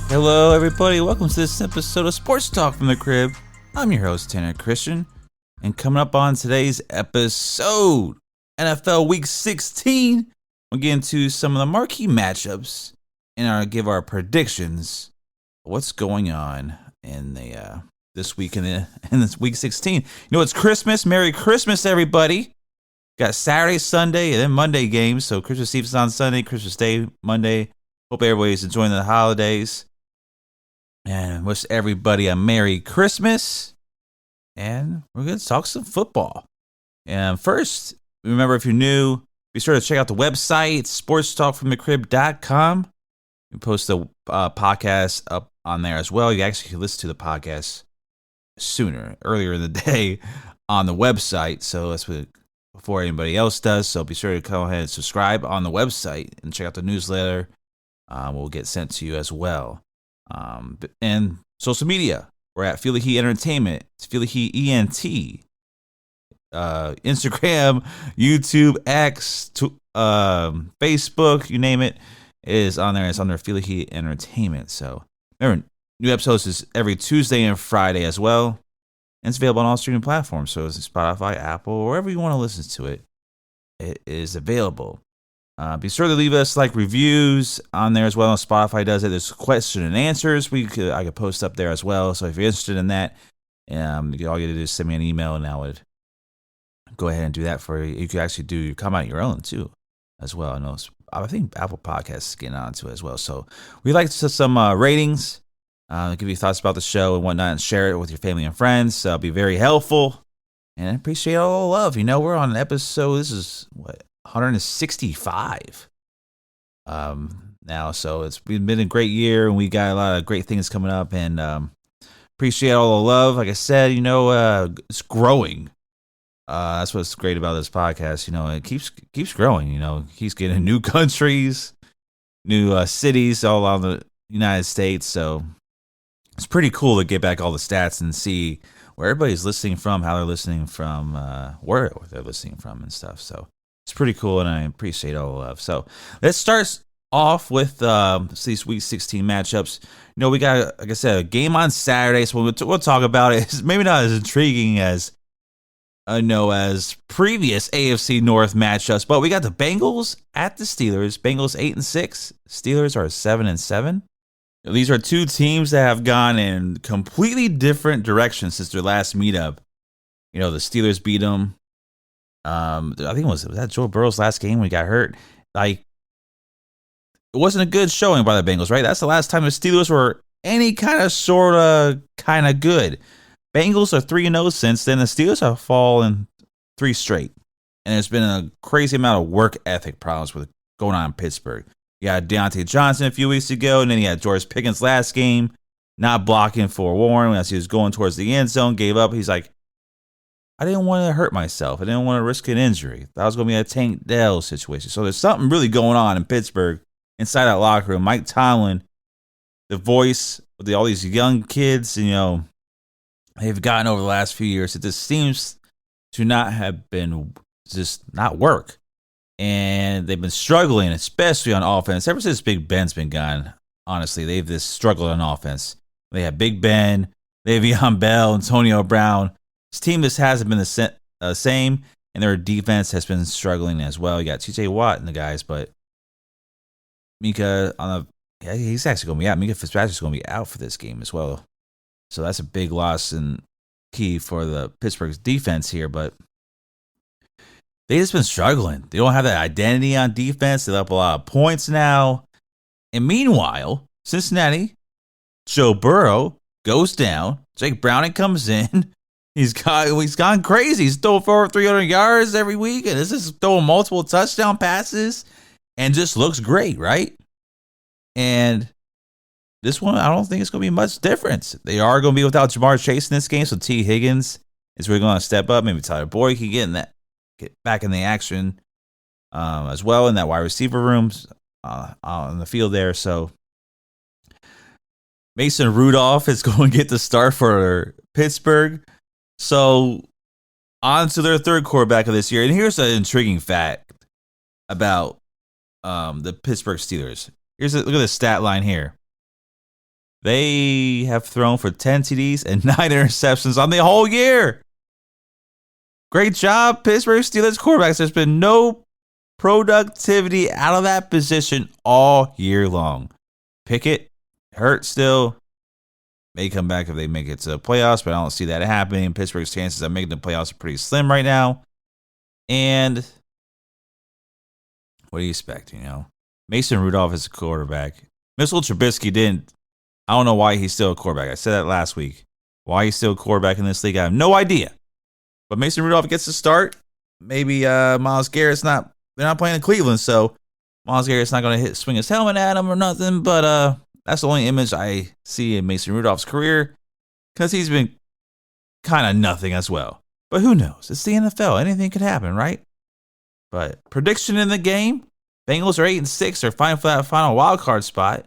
Hello, everybody. Welcome to this episode of Sports Talk from the Crib. I'm your host, Tanner Christian. And coming up on today's episode, NFL Week 16, we'll get into some of the marquee matchups and give our predictions of what's going on in the this week in this Week 16. You know, it's Christmas. Merry Christmas, everybody. Got Saturday, Sunday, and then Monday games. So Christmas Eve is on Sunday, Christmas Day, Monday. Hope everybody's enjoying the holidays. And wish everybody a Merry Christmas. And we're going to talk some football. And first, remember, if you're new, be sure to check out the website, sportstalkfromthecrib.com. We post the podcast up on there as well. You actually can listen to the podcast earlier in the day on the website. So that's before anybody else does. So be sure to go ahead and subscribe on the website and check out the newsletter. Will get sent to you as well. And social media, we're at Feel the Heat Entertainment. It's Feel the Heat ENT. Instagram, YouTube, X, Facebook, you name it, is on there. It's under Feel the Heat Entertainment. So remember, new episodes is every Tuesday and Friday as well. And it's available on all streaming platforms. So it's Spotify, Apple, wherever you want to listen to it, it is available. Be sure to leave us reviews on there as well. Spotify does it. There's question and answers. I could post up there as well. So if you're interested in that, all you gotta do is send me an email, and I would go ahead and do that for you. You could actually come out your own too, as well. I think Apple Podcasts is getting onto it as well. So we like to some ratings, give you thoughts about the show and whatnot, and share it with your family and friends. It'll be very helpful, and I appreciate all the love. We're on an episode. This is 165 now, so it's been a great year, and we got a lot of great things coming up, and appreciate all the love. Like I said, it's growing. That's what's great about this podcast. It keeps growing. Keeps getting new countries, new cities all around the United States. So it's pretty cool to get back all the stats and see where everybody's listening from, how they're listening from, where they're listening from, and stuff. So it's pretty cool, and I appreciate all the love. So let's start off with these Week 16 matchups. We got, like I said, a game on Saturday, so we'll talk about it. It's maybe not as intriguing as previous AFC North matchups, but we got the Bengals at the Steelers. Bengals 8-6. Steelers are 7-7. These are two teams that have gone in completely different directions since their last meetup. The Steelers beat them. I think was that Joe Burrow's last game when he got hurt. It wasn't a good showing by the Bengals, right? That's the last time the Steelers were any kind of good. Bengals are 3-0 since then. The Steelers have fallen 3 straight, and there's been a crazy amount of work ethic problems with going on in Pittsburgh. You had Deontay Johnson a few weeks ago, and then you had George Pickens last game, not blocking for Warren as he was going towards the end zone, gave up. He's like, I didn't want to hurt myself. I didn't want to risk an injury. That was going to be a Tank Dell situation. So there's something really going on in Pittsburgh inside that locker room. Mike Tomlin, the voice of all these young kids, they've gotten over the last few years. It just seems to not have been not work. And they've been struggling, especially on offense. Ever since Big Ben's been gone, honestly, they've just struggled on offense. They have Big Ben, Le'Veon Bell, Antonio Brown. This team just hasn't been the same, and their defense has been struggling as well. You got TJ Watt and the guys, but he's actually going to be out. Mika Fitzpatrick's going to be out for this game as well. So that's a big loss and key for the Pittsburgh's defense here, but they've just been struggling. They don't have that identity on defense. They let up a lot of points now. And meanwhile, Cincinnati, Joe Burrow goes down. Jake Browning comes in. He's gone crazy. He's throwing for over 300 yards every week, and this is throwing multiple touchdown passes, and just looks great, right? And this one, I don't think it's going to be much difference. They are going to be without Jamar Chase in this game, so T. Higgins is really going to step up. Maybe Tyler Boyd can get back in the action as well in that wide receiver rooms on the field there. So Mason Rudolph is going to get the start for Pittsburgh. So on to their third quarterback of this year. And here's an intriguing fact about the Pittsburgh Steelers. Look at the stat line here. They have thrown for 10 TDs and 9 interceptions on the whole year. Great job, Pittsburgh Steelers quarterbacks. There's been no productivity out of that position all year long. Pickett hurt still. May come back if they make it to the playoffs, but I don't see that happening. Pittsburgh's chances of making the playoffs are pretty slim right now. And what do you expect, Mason Rudolph is a quarterback. Mitchell Trubisky didn't. I don't know why he's still a quarterback. I said that last week. Why he's still a quarterback in this league, I have no idea. But Mason Rudolph gets to start. Maybe Myles Garrett's not. They're not playing in Cleveland, so Myles Garrett's not going to swing his helmet at him or nothing. But that's the only image I see in Mason Rudolph's career because he's been kind of nothing as well. But who knows? It's the NFL. Anything could happen, right? But prediction in the game: Bengals are 8-6. They're fighting for that final wild card spot.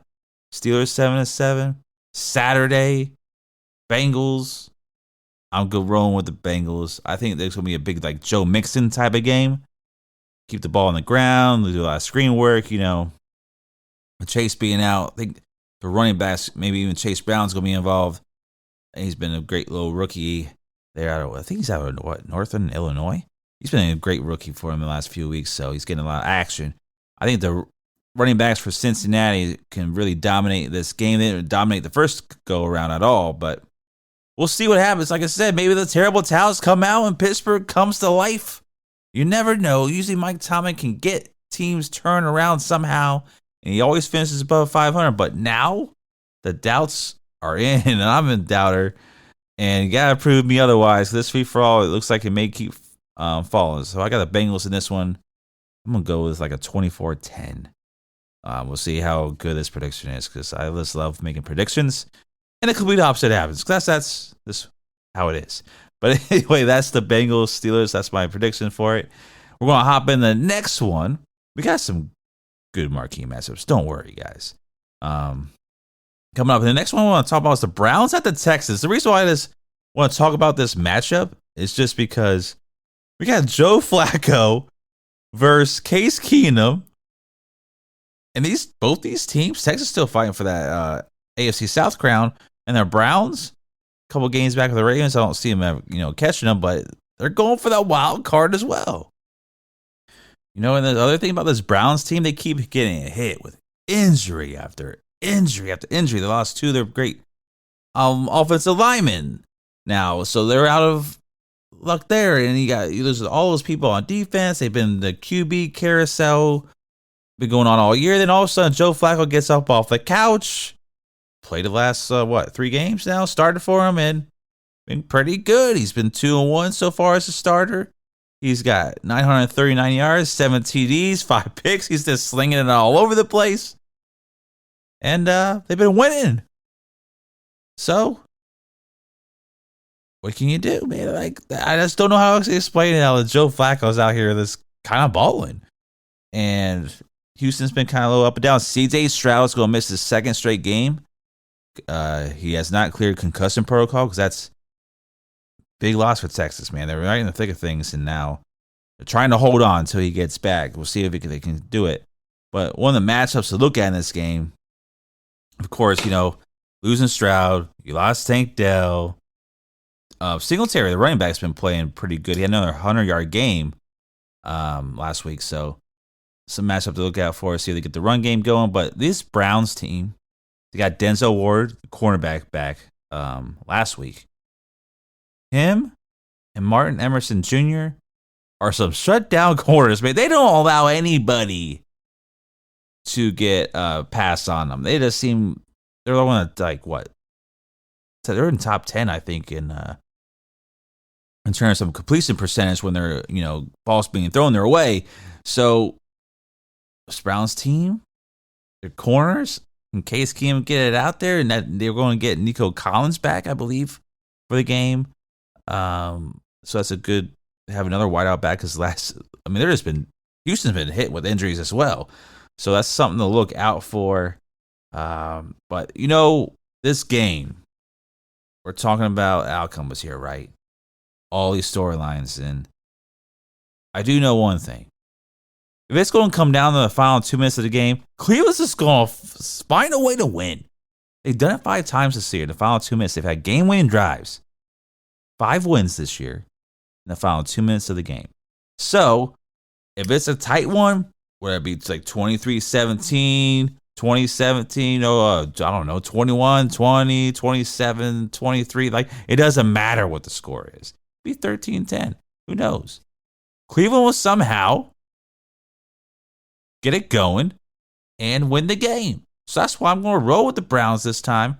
Steelers 7-7. Saturday, Bengals. I'm good rolling with the Bengals. I think there's going to be a big Joe Mixon type of game. Keep the ball on the ground. They do a lot of screen work, With Chase being out, I think the running backs, maybe even Chase Brown's going to be involved. He's been a great little rookie there. I think he's out of Northern Illinois? He's been a great rookie for him in the last few weeks, so he's getting a lot of action. I think the running backs for Cincinnati can really dominate this game. They didn't dominate the first go-around at all, but we'll see what happens. Like I said, maybe the terrible towels come out and Pittsburgh comes to life. You never know. Usually Mike Tomlin can get teams turned around somehow, and he always finishes above 500. But now the doubts are in, and I'm a doubter, and you got to prove me otherwise. This free-for-all, it looks like it may keep falling. So I got the Bengals in this one. I'm going to go with a 24-10. We'll see how good this prediction is because I just love making predictions. And the complete opposite happens. That's how it is. But anyway, that's the Bengals Steelers. That's my prediction for it. We're going to hop in the next one. We got some good marquee matchups. Don't worry, guys. Coming up, the next one I want to talk about is the Browns at the Texans. The reason why I just want to talk about this matchup is just because we got Joe Flacco versus Case Keenum. And both these teams, Texas still fighting for that AFC South crown, and the Browns, a couple games back with the Ravens. I don't see them, catching them, but they're going for that wild card as well. And the other thing about this Browns team, they keep getting hit with injury after injury after injury. They lost 2 of their great offensive linemen now, so they're out of luck there. And you lose all those people on defense. They've been the QB carousel. Been going on all year. Then all of a sudden, Joe Flacco gets up off the couch. Played the last 3 games now. Started for him and been pretty good. He's been 2-1 so far as a starter. He's got 939 yards, 7 TDs, 5 picks. He's just slinging it all over the place, and they've been winning. So, what can you do, man? I just don't know how else to explain it. How Joe Flacco's out here, this kind of balling, and Houston's been kind of low up and down. CJ Stroud's going to miss his 2nd straight game. He has not cleared concussion protocol because that's a big loss for Texas, man. They're right in the thick of things, and now they're trying to hold on until he gets back. We'll see if they can do it. But one of the matchups to look at in this game, of course, losing Stroud, you lost Tank Dell. Singletary, the running back's been playing pretty good. He had another 100-yard game last week, so some matchup to look out for, see if they get the run game going. But this Browns team, they got Denzel Ward, the cornerback, back last week. Him and Martin Emerson Jr. are some shutdown corners, man. They don't allow anybody to get pass on them. They just seem they're the one that So they're in top 10, I think, in terms of completion percentage when they're balls being thrown their way. So this Browns team, their corners, in case Keenum get it out there, and that they're going to get Nico Collins back, I believe, for the game. So that's a good to have another wideout back because Houston's been hit with injuries as well. So that's something to look out for. But this game, we're talking about outcomes here, right? All these storylines, and I do know one thing. If it's going to come down to the final 2 minutes of the game, Cleveland's just going to find a way to win. They've done it 5 times this year in the final 2 minutes. They've had game-winning drives. 5 wins this year in the final 2 minutes of the game. So, if it's a tight one, whether it be like 23-17, 2017, I don't know, 21-20, 27-23, like it doesn't matter what the score is. It'd be 13-10. Who knows? Cleveland will somehow get it going and win the game. So that's why I'm going to roll with the Browns this time.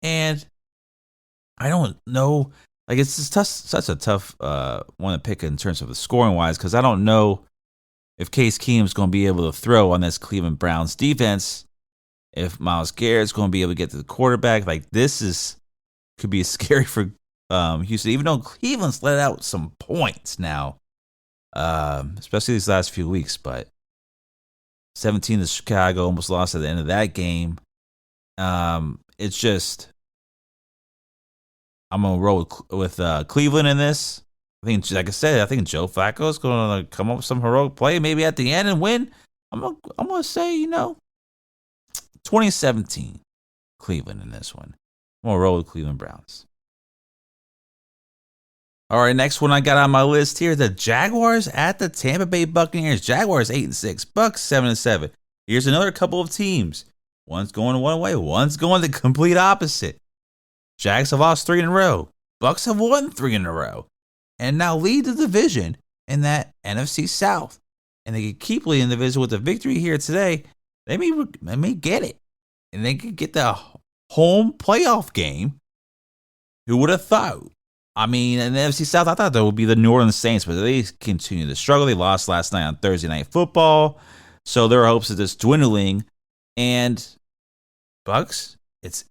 And I don't know. Like, it's just such a tough one to pick in terms of the scoring wise, because I don't know if Case Keenum's going to be able to throw on this Cleveland Browns defense. If Myles Garrett's going to be able to get to the quarterback, like this could be scary for Houston, even though Cleveland's let out some points now, especially these last few weeks. But 17 to Chicago, almost lost at the end of that game. It's just, I'm going to roll with Cleveland in this. I think, like I said, I think Joe Flacco is going to come up with some heroic play, maybe at the end and win. I'm going to say, 2017 Cleveland in this one. I'm going to roll with Cleveland Browns. All right, next one I got on my list here, the Jaguars at the Tampa Bay Buccaneers. Jaguars 8-6, Bucks 7-7. Here's another couple of teams. One's going one way, one's going the complete opposite. Jags have lost 3 in a row. Bucks have won 3 in a row. And now lead the division in that NFC South. And they can keep leading the division with a victory here today. They may get it. And they could get the home playoff game. Who would have thought? I mean, in the NFC South, I thought that would be the New Orleans Saints, but they continue to struggle. They lost last night on Thursday Night Football. So their hopes are just dwindling. And Bucks, it's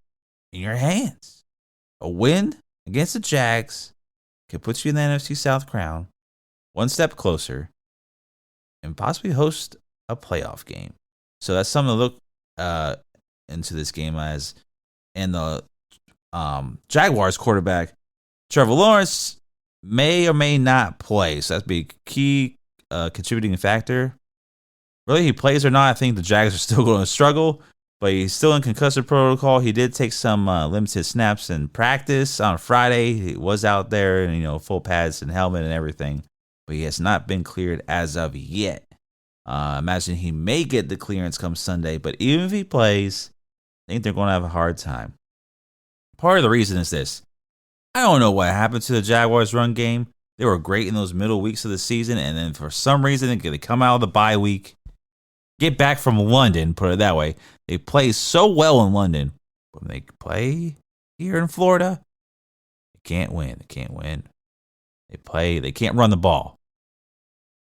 in your hands. A win against the Jags could put you in the NFC South crown, one step closer, and possibly host a playoff game. So that's something to look into this game as. And the Jaguars quarterback, Trevor Lawrence, may or may not play. So that'd be a key contributing factor. Whether he plays or not, I think the Jags are still going to struggle. But he's still in concussive protocol. He did take some limited snaps in practice on Friday. He was out there in full pads and helmet and everything. But he has not been cleared as of yet. Imagine he may get the clearance come Sunday. But even if he plays, I think they're going to have a hard time. Part of the reason is this. I don't know what happened to the Jaguars' run game. They were great in those middle weeks of the season. And then for some reason, they come out of the bye week. Get back from London, put it that way. They play so well in London, but when they play here in Florida, they can't win. They can't run the ball.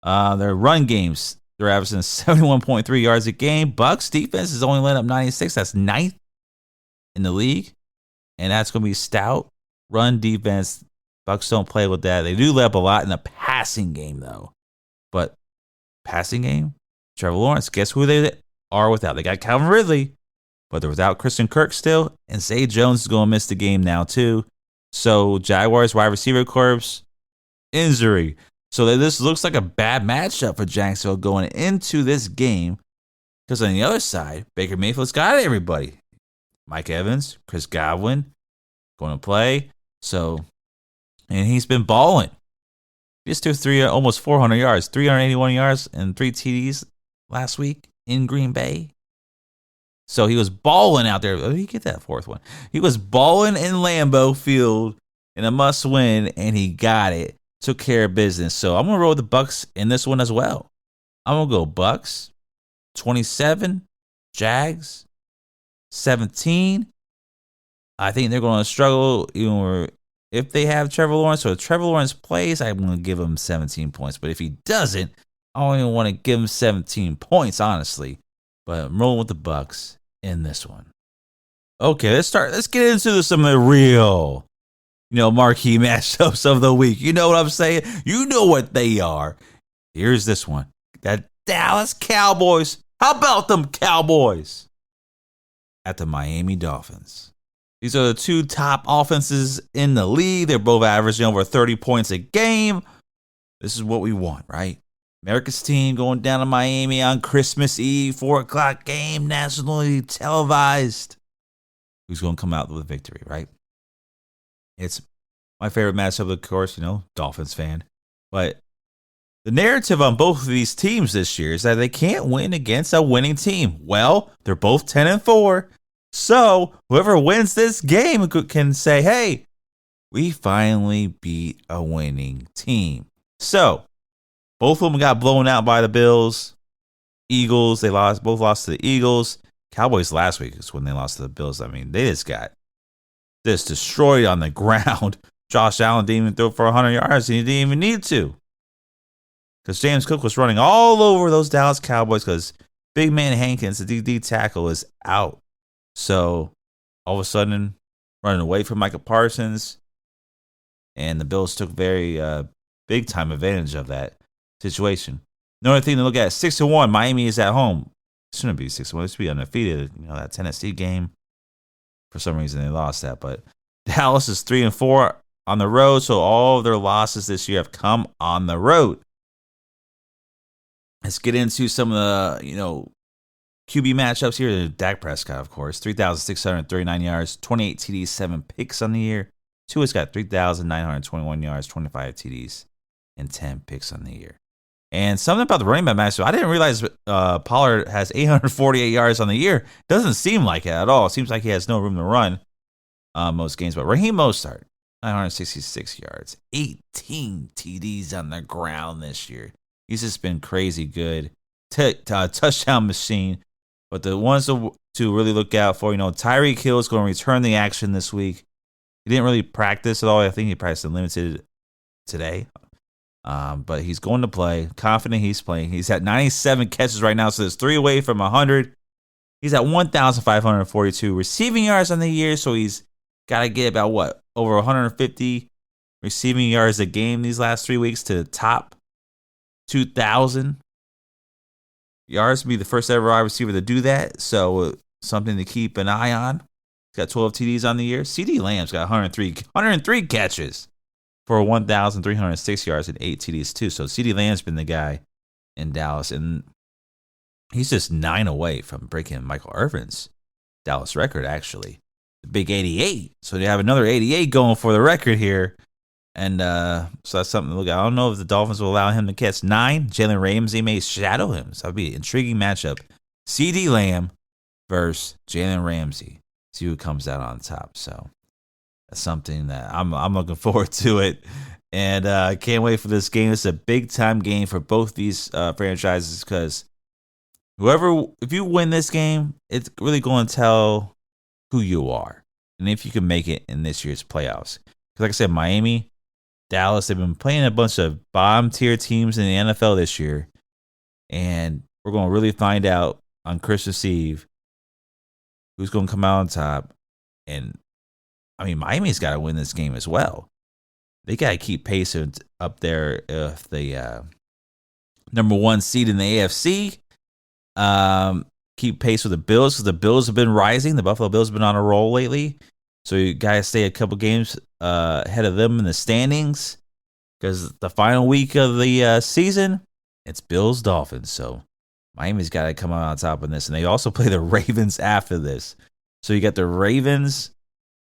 Their run games, they're averaging 71.3 yards a game. Bucks defense is only letting up 96. That's 9th in the league. And that's going to be stout run defense. Bucks don't play with that. They do let up a lot in the passing game, though. But passing game, Trevor Lawrence, guess who they are without? They got Calvin Ridley, but they're without Christian Kirk still. And Zay Jones is going to miss the game now, too. So, Jaguars wide receiver corps, injury. So, this looks like a bad matchup for Jacksonville going into this game. Because on the other side, Baker Mayfield's got everybody. Mike Evans, Chris Godwin, going to play. So, and he's been balling. He just threw almost 400 yards, 381 yards, and 3 TDs last week in Green Bay. So he was balling out there. Oh, he get that 4th one. He was balling in Lambeau Field in a must-win, and he got it. Took care of business. So I'm gonna roll with the Bucks in this one as well. I'm gonna go Bucks 27, Jags 17. I think they're going to struggle even if they have Trevor Lawrence. So if Trevor Lawrence plays, I'm going to give him 17 points. But if he doesn't, I don't even want to give him 17 points, honestly. But I'm rolling with the Bucks in this one. Okay, let's get into some of the real, marquee matchups of the week. You know what I'm saying? You know what they are. Here's this one. That Dallas Cowboys. How about them Cowboys? At the Miami Dolphins. These are the 2 top offenses in the league. They're both averaging over 30 points a game. This is what we want, right? America's team going down to Miami on Christmas Eve, 4 o'clock game, nationally televised. who's going to come out with a victory, right? It's my favorite matchup, of course, Dolphins fan. But the narrative on both of these teams this year is that they can't win against a winning team. Well, they're both 10-4. So whoever wins this game can say, hey, we finally beat a winning team. So both of them got blown out by the Bills. Eagles, both lost to the Eagles. Cowboys last week is when they lost to the Bills. I mean, they just got destroyed on the ground. Josh Allen didn't even throw for 100 yards, and he didn't even need to. Because James Cook was running all over those Dallas Cowboys because big man Hankins, the DD tackle, is out. So all of a sudden, running away from Micah Parsons, and the Bills took very big time advantage of that situation. Another thing to look at, 6-1, Miami is at home. It shouldn't be 6-1. It should be undefeated. That Tennessee game, for some reason they lost that. But Dallas is 3-4 on the road, so all of their losses this year have come on the road. Let's get into some of the, QB matchups here. Dak Prescott, of course, 3,639 yards, 28 TDs, 7 picks on the year. Tua's got 3,921 yards, 25 TDs, and 10 picks on the year. And something about the running back matchup, I didn't realize Pollard has 848 yards on the year. Doesn't seem like it at all. It seems like he has no room to run most games. But Raheem Mostert, 966 yards, 18 TDs on the ground this year. He's just been crazy good. Touchdown machine. But the ones to really look out for, Tyreek Hill is going to return the action this week. He didn't really practice at all. I think he practiced limited today. But he's going to play. Confident he's playing. He's at 97 catches right now, so there's 3 away from 100. He's at 1,542 receiving yards on the year, so he's got to get about, over 150 receiving yards a game these last 3 weeks to top 2,000 yards to be the first ever wide receiver to do that. So something to keep an eye on. He's got 12 TDs on the year. CD Lamb's got 103 catches for 1,306 yards and 8 TDs too. So CD Lamb's been the guy in Dallas, and he's just 9 away from breaking Michael Irvin's Dallas record, actually. The big 88. So they have another 88 going for the record here. And so that's something to look at. I don't know if the Dolphins will allow him to catch 9. Jalen Ramsey may shadow him. So that'll be an intriguing matchup. CD Lamb versus Jalen Ramsey. See who comes out on top. So that's something that I'm looking forward to it. And I can't wait for this game. It's a big time game for both these franchises because if you win this game, it's really going to tell who you are and if you can make it in this year's playoffs. Because like I said, Miami, Dallas, they've been playing a bunch of bottom tier teams in the NFL this year. And we're going to really find out on Christmas Eve who's going to come out on top. And I mean, Miami's got to win this game as well. They got to keep pace up there if the number 1 seed in the AFC. Keep pace with the Bills because the Bills have been rising. The Buffalo Bills have been on a roll lately. So you guys stay a couple games ahead of them in the standings because the final week of the season, it's Bills-Dolphins. So Miami's got to come out on top of this. And they also play the Ravens after this. So you got the Ravens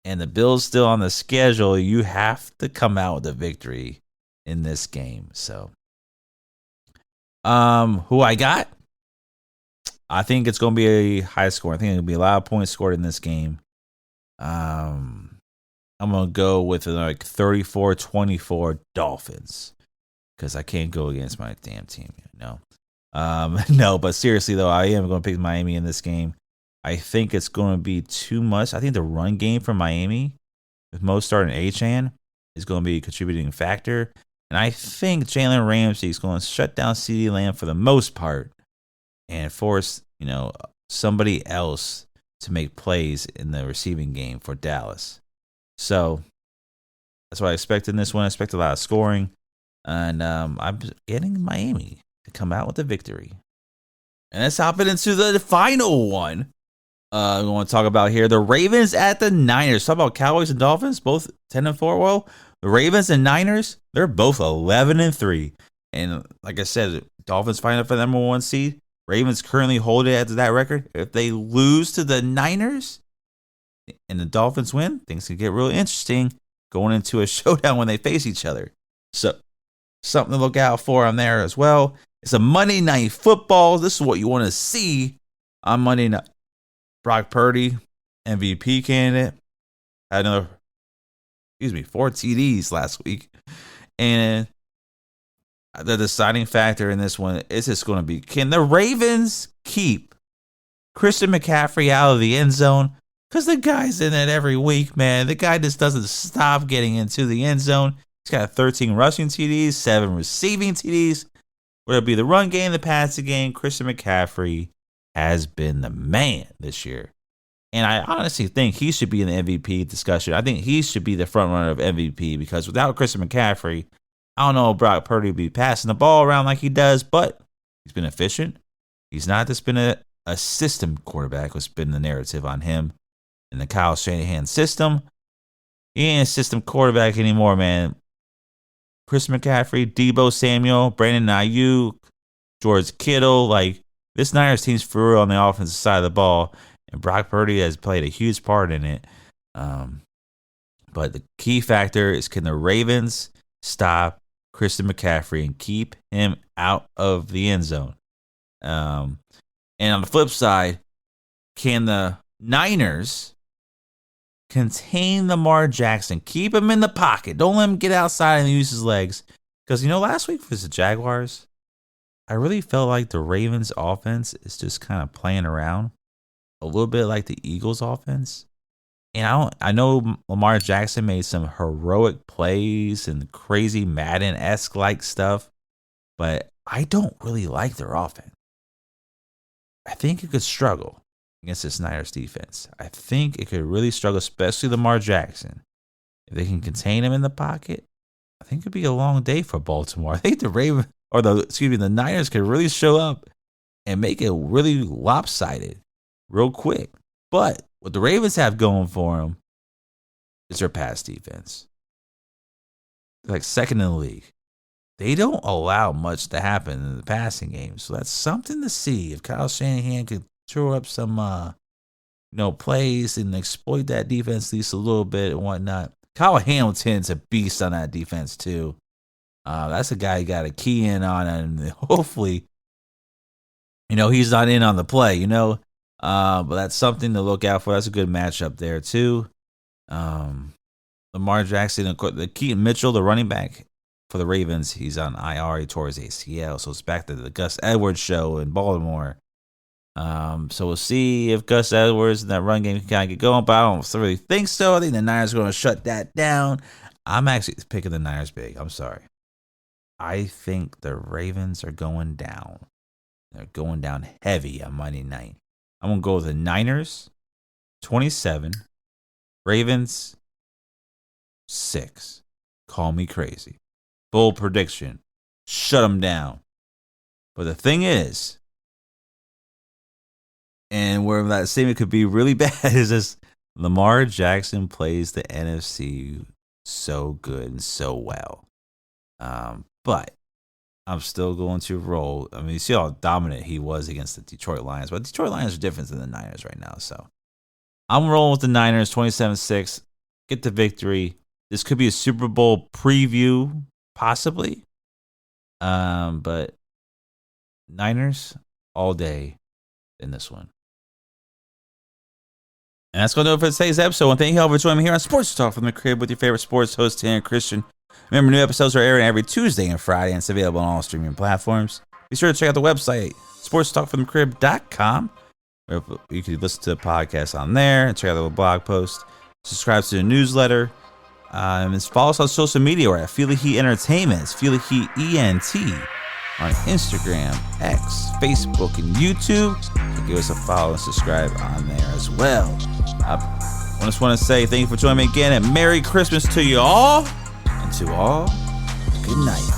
and the Bills still on the schedule. You have to come out with a victory in this game. So who I got? I think it's going to be a high score. I think it's going to be a lot of points scored in this game. I'm going to go with like 34-24 Dolphins because I can't go against my damn team. No, but seriously, though, I am going to pick Miami in this game. I think it's going to be too much. I think the run game for Miami with Mostert and Achane is going to be a contributing factor. And I think Jalen Ramsey is going to shut down CeeDee Lamb for the most part and force, somebody else to make plays in the receiving game for Dallas. So that's what I expect in this one. I expect a lot of scoring. And I'm getting Miami to come out with a victory. And let's hop into the final one we want to talk about here. The Ravens at the Niners. Talk about Cowboys and Dolphins, both 10-4. Well, the Ravens and Niners, they're both 11-3. And like I said, Dolphins fighting up for the number 1 seed. Ravens currently hold it at that record. If they lose to the Niners, and the Dolphins win, things can get real interesting going into a showdown when they face each other. So something to look out for on there as well. It's a Monday Night Football. This is what you want to see on Monday night. Brock Purdy, MVP candidate, had 4 TDs last week. And the deciding factor in this one is just going to be, can the Ravens keep Christian McCaffrey out of the end zone? Because the guy's in it every week, man. The guy just doesn't stop getting into the end zone. He's got 13 rushing TDs, 7 receiving TDs. Whether it be the run game, the passing game, Christian McCaffrey has been the man this year. And I honestly think he should be in the MVP discussion. I think he should be the front runner of MVP because without Christian McCaffrey, I don't know if Brock Purdy would be passing the ball around like he does, but he's been efficient. He's not just been a system quarterback, what's been the narrative on him in the Kyle Shanahan system. He ain't a system quarterback anymore, man. Christian McCaffrey, Deebo Samuel, Brandon Ayuk, George Kittle, like this Niners team's for real on the offensive side of the ball, and Brock Purdy has played a huge part in it. But the key factor is, can the Ravens stop Christian McCaffrey and keep him out of the end zone? And on the flip side, can the Niners contain Lamar Jackson, keep him in the pocket, don't let him get outside and use his legs? Because, last week was the Jaguars. I really felt like the Ravens offense is just kind of playing around a little bit like the Eagles offense. And I know Lamar Jackson made some heroic plays and crazy Madden-esque like stuff, but I don't really like their offense. I think it could struggle against this Niners defense. I think it could really struggle, especially Lamar Jackson. If they can contain him in the pocket, I think it'd be a long day for Baltimore. I think the Niners could really show up and make it really lopsided real quick. But what the Ravens have going for them is their pass defense. They're like second in the league. They don't allow much to happen in the passing game. So that's something to see. If Kyle Shanahan could throw up some plays and exploit that defense at least a little bit and whatnot. Kyle Hamilton's a beast on that defense too. That's a guy you got to key in on, and hopefully, he's not in on the play, but that's something to look out for. That's a good matchup there too. Lamar Jackson, the Keaton Mitchell, the running back for the Ravens, he's on IR. He tore his ACL, so it's back to the Gus Edwards show in Baltimore. So we'll see if Gus Edwards and that run game can kind of get going, but I don't really think so. I think the Niners are going to shut that down. I'm actually picking the Niners big. I'm sorry. I think the Ravens are going down. They're going down heavy on Monday night. I'm going to go with the Niners 27, Ravens 6. Call me crazy. Bold prediction. Shut them down. But the thing is, and where that statement could be really bad, is this: Lamar Jackson plays the NFC so good and so well. But I'm still going to roll. I mean, you see how dominant he was against the Detroit Lions. But Detroit Lions are different than the Niners right now. So I'm rolling with the Niners 27-6. Get the victory. This could be a Super Bowl preview, possibly. But Niners all day in this one. And that's going to do it for today's episode. And thank you all for joining me here on Sports Talk from the Crib with your favorite sports host, Tanner Christian. Remember, new episodes are airing every Tuesday and Friday, and it's available on all streaming platforms. Be sure to check out the website, sportstalkfromthecrib.com. You can listen to the podcast on there and check out the blog post. Subscribe to the newsletter. And follow us on social media. We're at Feel the Heat Entertainment. It's Feel the Heat ENT on Instagram, X, Facebook, and YouTube. So give us a follow and subscribe on there as well. I just want to say thank you for joining me again, and Merry Christmas to you all. And to all, good night.